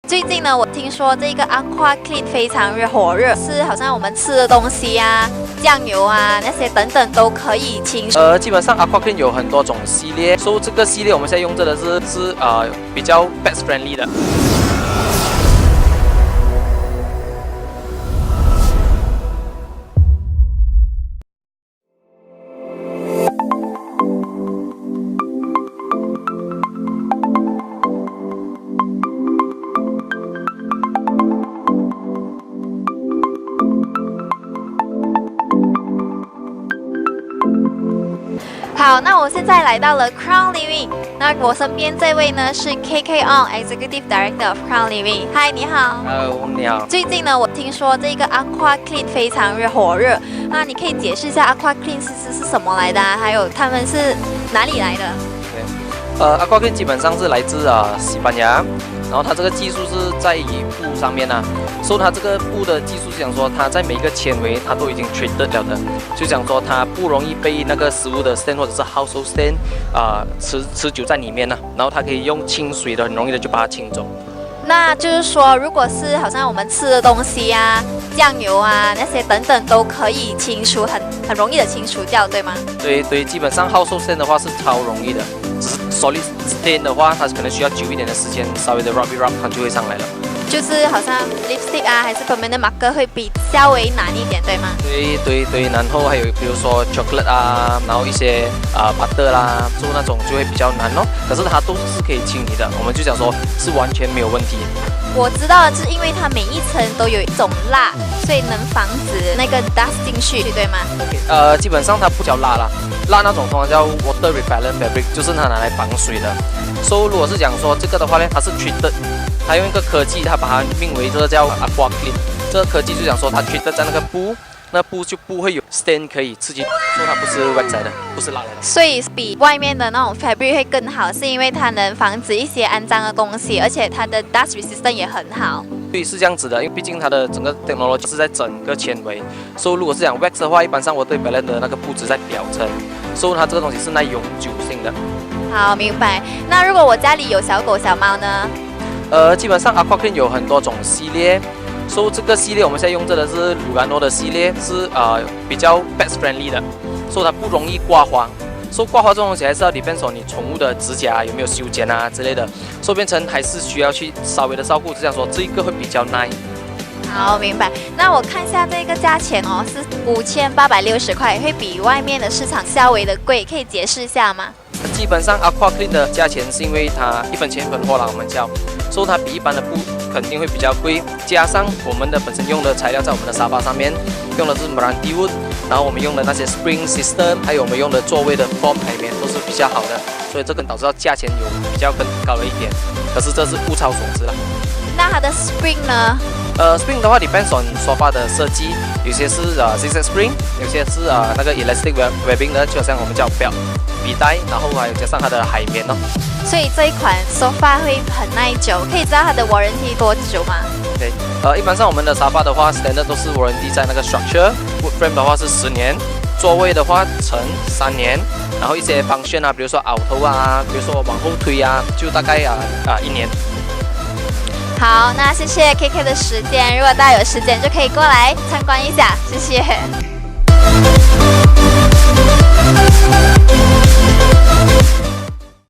最近呢，我听说这个 AquaClean 非常火热，是好像我们吃的东西啊、酱油啊那些等等都可以清洗。基本上 AquaClean 有很多种系列，所以这个系列我们现在用着的是比较 pet friendly 的。好，那我现在来到了 crownlivin， 那我身边这位呢是 KK Executive Director of crownlivin。嗨，你好。Hello， 你好。最近呢，我听说这个 AquaClean 非常火热，那你可以解释一下 AquaClean 是什么来的啊？还有他们是哪里来的？对，AquaClean 基本上是来自西班牙，然后它这个技术是在于布上面所以它这个布的技术是讲说，它在每一个纤维它都已经 treated 了的，就讲说它不容易被那个食物的 stain 或者是 household stain 持久在里面然后它可以用清水的很容易的就把它清走。那就是说，如果是好像我们吃的东西啊、酱油啊那些等等都可以清除，很容易的清除掉，对吗？对，基本上 household stain 的话是超容易的，只是 solid stain 的话，它可能需要久一点的时间，稍微的 rub 它就会上来了。就是好像 lipstick 啊，还是 permanent marker 会比稍微难一点，对吗？对，然后还有比如说 chocolate 然后一些butter 啦，做那种就会比较难可是它都是可以清理的，我们就讲说是完全没有问题。我知道的是因为它每一层都有一种蜡，所以能防止那个 dust 进去，对吗？基本上它不叫蜡啦，蜡那种通常叫 water repellent fabric， 就是它拿来防水的。所以如果是讲说这个的话呢，它是 treated， 它用一个科技，它把它命为这个叫 AquaClean。这个科技就讲说它 treated 在那个布，那布就不会有 stain 可以刺激，所以它不是 wax 来的，不是蜡来的。所以比外面的那种 fabric 会更好，是因为它能防止一些肮脏的东西，而且它的 dust resistant 也很好。对，是这样子的，因为毕竟它的整个 technology 是在整个纤维，所以如果是讲 wax 的话，一般上我对本来的那个布质在表层，所以它这个东西是耐永久性的。好，明白。那如果我家里有小狗小猫呢？基本上 AquaClean 有很多种系列，所以这个系列我们现在用着的是鲁甘诺的系列，是比较 pet friendly 的，所以它不容易刮花。所以刮花这种东西还是要 depend on 你宠物的指甲有没有修剪之类的，所以变成还是需要去稍微的照顾，这样说这一个会比较耐。好，明白。那我看一下这个价钱是5860块，会比外面的市场稍微的贵，可以解释一下吗？基本上 AquaClean 的价钱是因为它一分钱一分货啦，我们叫，所以它比一般的布肯定会比较贵，加上我们的本身用的材料在我们的沙发上面用的是 Meranti wood， 然后我们用的那些 spring system， 还有我们用的座位的 foam 里面都是比较好的，所以这个导致到价钱有比较更高了一点，可是这是物超所值了。那它的 spring 呢？spring 的话 depends on 沙发的设计，有些是zigzag spring， 有些是那个 elastic webbing 的，就好像我们叫笔带，然后还有加上它的海绵所以这一款 sofa 会很耐久，可以知道它的 warranty 多久吗？对，一般上我们的沙发的话 standard 都是 warranty 在那个 structure，wood frame 的话是10年，座位的话乘3年，然后一些function比如说凹头比如说往后推就大概1年。好，那谢谢 KK 的时间，如果大家有时间就可以过来参观一下，谢谢。